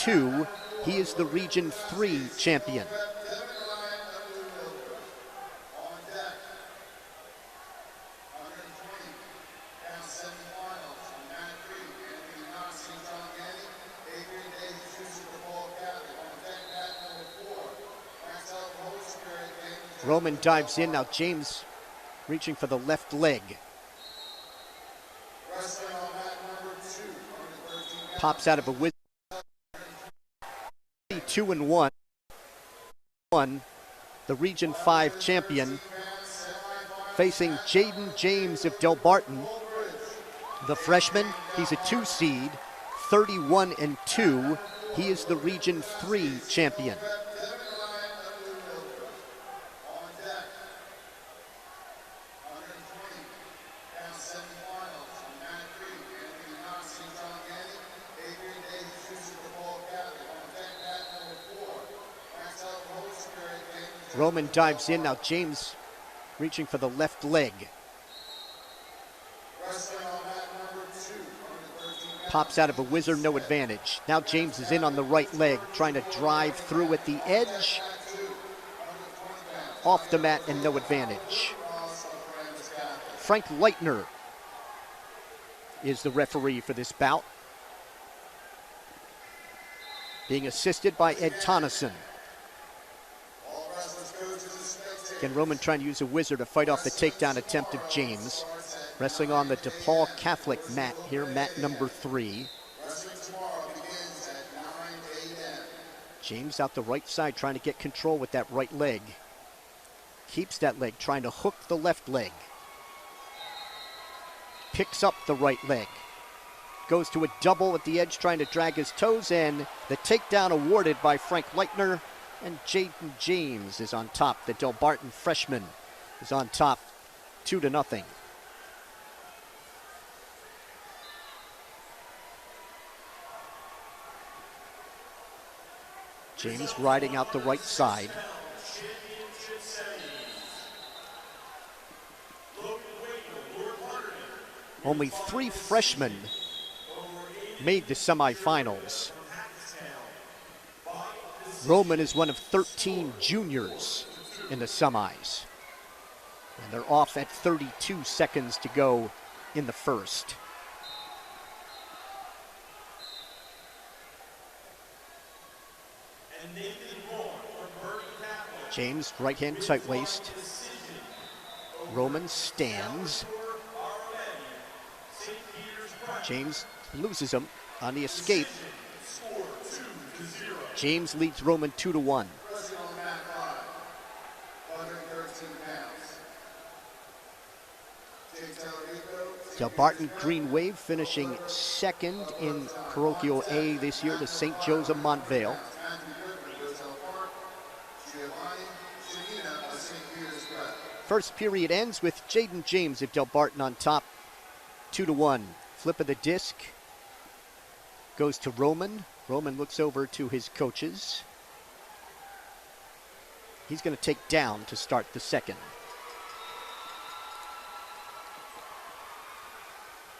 2. He is the Region 3 champion. Roman dives in. Now James reaching for the left leg. Pops out of a wizard. 2-1. The Region 5 champion, facing Jaden James of Delbarton. The freshman, he's a 2 seed, 31-2. He is the Region 3 champion. Roman dives in. Now James reaching for the left leg. Pops out of a whizzer, no advantage. Now James is in on the right leg, trying to drive through at the edge. Off the mat and no advantage. Frank Leitner is the referee for this bout, being assisted by Ed Tonneson. Again, Roman trying to use a whizzer to fight off the takedown attempt of James. Wrestling on the DePaul Catholic mat here, mat number 3. James out the right side trying to get control with that right leg. Keeps that leg, trying to hook the left leg. Picks up the right leg. Goes to a double at the edge, trying to drag his toes in. The takedown awarded by Frank Leitner. And Jaden James is on top. The Delbarton freshman is on top, 2-0. James riding out the right side. Only 3 freshmen made the semifinals. Roman is one of 13 juniors in the semis. And they're off at 32 seconds to go in the first. James, right hand tight waist. Roman stands. James loses him on the escape. James leads Roman 2-1. Delbarton Green Wave finishing second in Parochial A this year to St. Joe's of Montvale. First period ends with Jaden James of Delbarton on top, 2-1. Flip of the disc goes to Roman. Roman looks over to his coaches. He's going to take down to start the second.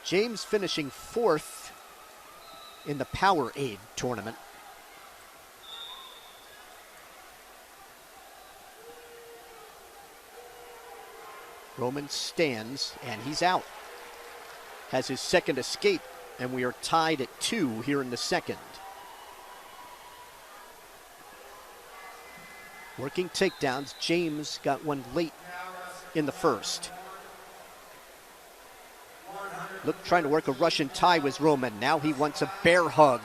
James finishing 4th in the Powerade tournament. Roman stands, and he's out. Has his second escape, and we are tied at 2 here in the second. Working takedowns. James got one late in the first. Trying to work a Russian tie was Roman. Now he wants a bear hug.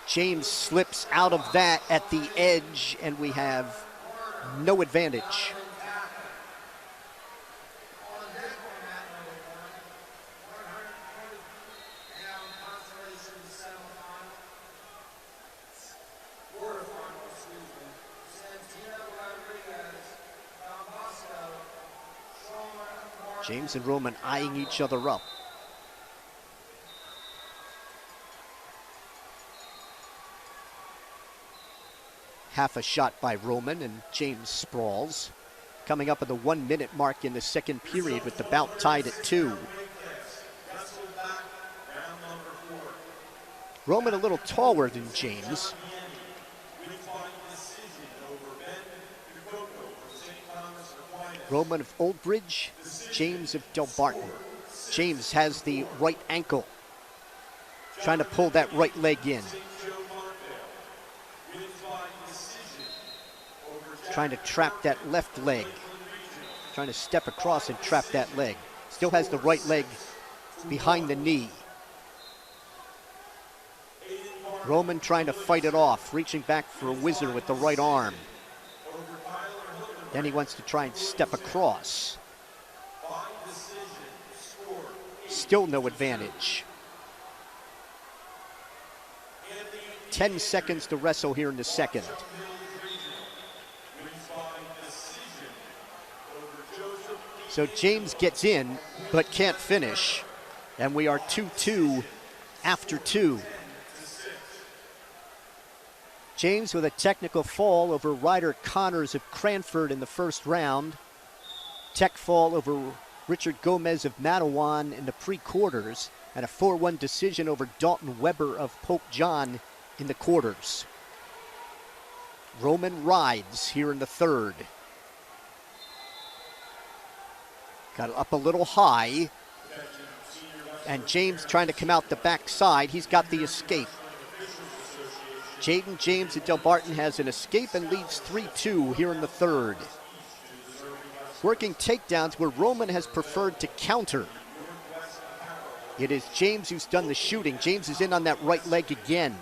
James slips out of that at the edge, and we have no advantage. James and Roman eyeing each other up. Half a shot by Roman, and James sprawls. Coming up at the 1 minute mark in the second period with the bout tied at 2. Roman a little taller than James. Roman of Old Bridge, James of Delbarton. James has the right ankle, trying to pull that right leg in. Trying to trap that left leg. Trying to step across and trap that leg. Still has the right leg behind the knee. Roman trying to fight it off, reaching back for a whizzer with the right arm. Then he wants to try and step across. Still no advantage. 10 seconds to wrestle here in the second. So James gets in, but can't finish. And we are 2-2 after 2. James with a technical fall over Ryder Connors of Cranford in the first round. Tech fall over Richard Gomez of Matawan in the pre-quarters. And a 4-1 decision over Dalton Weber of Pope John in the quarters. Roman rides here in the third. Got it up a little high. And James trying to come out the backside. He's got the escape. Jaden James at Delbarton has an escape and leads 3-2 here in the third. Working takedowns where Roman has preferred to counter. It is James who's done the shooting. James is in on that right leg again.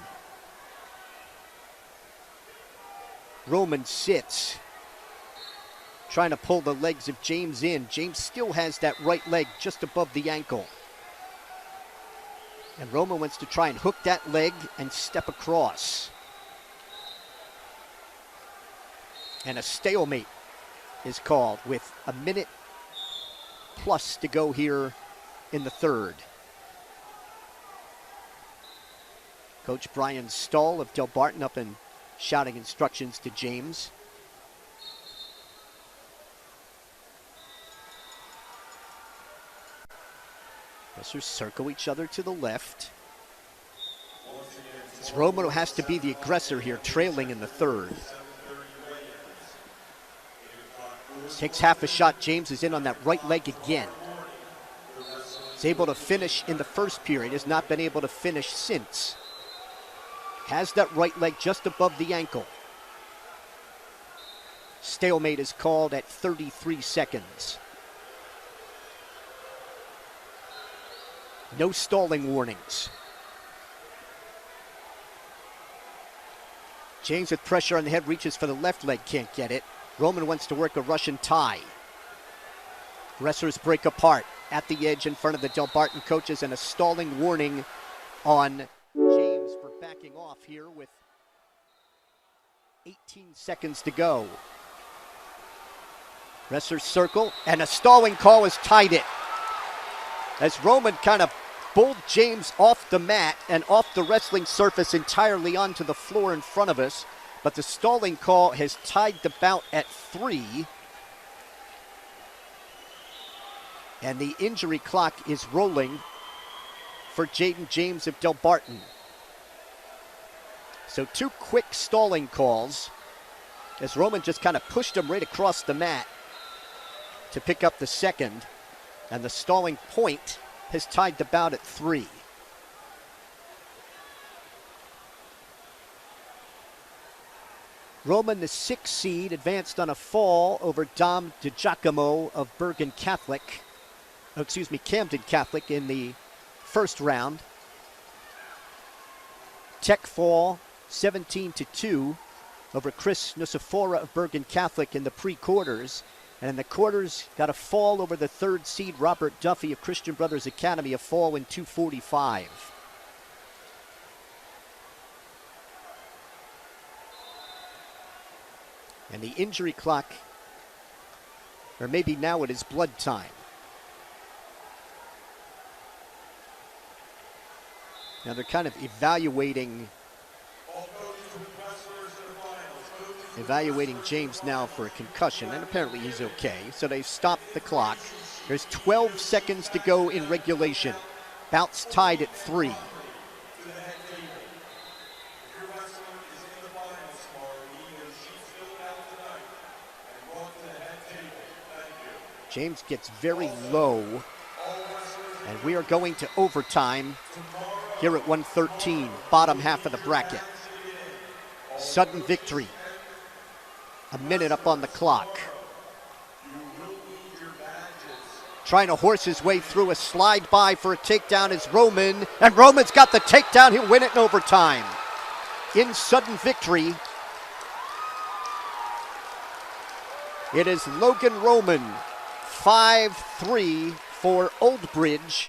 Roman sits, trying to pull the legs of James in. James still has that right leg just above the ankle. And Roman wants to try and hook that leg and step across. And a stalemate is called with a minute plus to go here in the third. Coach Brian Stahl of Delbarton up and shouting instructions to James. Wrestlers circle each other to the left. Roman has to be the aggressor here, trailing in the third. Takes half a shot. James is in on that right leg again. He's able to finish in the first period. Has not been able to finish since. Has that right leg just above the ankle. Stalemate is called at 33 seconds. No stalling warnings. James with pressure on the head reaches for the left leg, can't get it. Roman wants to work a Russian tie. Wrestlers break apart at the edge in front of the Delbarton coaches, and a stalling warning on James for backing off here with 18 seconds to go. Wrestlers circle, and a stalling call has tied it. As Roman kind of pulled James off the mat and off the wrestling surface entirely onto the floor in front of us. But the stalling call has tied the bout at 3. And the injury clock is rolling for Jaden James of Delbarton. So 2 quick stalling calls as Roman just kind of pushed him right across the mat to pick up the second. And the stalling point has tied the bout at 3. Roman, the 6th seed, advanced on a fall over Dom DiGiacomo of Camden Catholic in the first round. Tech fall 17-2 over Chris Nusifora of Bergen Catholic in the pre-quarters. And in the quarters, got a fall over the 3rd seed Robert Duffy of Christian Brothers Academy, a fall in 2:45. And the injury clock, or maybe now it is blood time. Now they're kind of evaluating James now for a concussion, and apparently he's okay. So they stopped the clock. There's 12 seconds to go in regulation. Bout's tied at 3. James gets very low, and we are going to overtime here at 113, bottom half of the bracket. Sudden victory. A minute up on the clock. Trying to horse his way through a slide by for a takedown is Roman, and Roman's got the takedown. He'll win it in overtime. In sudden victory, it is Logan Roman, 5-3 for Old Bridge.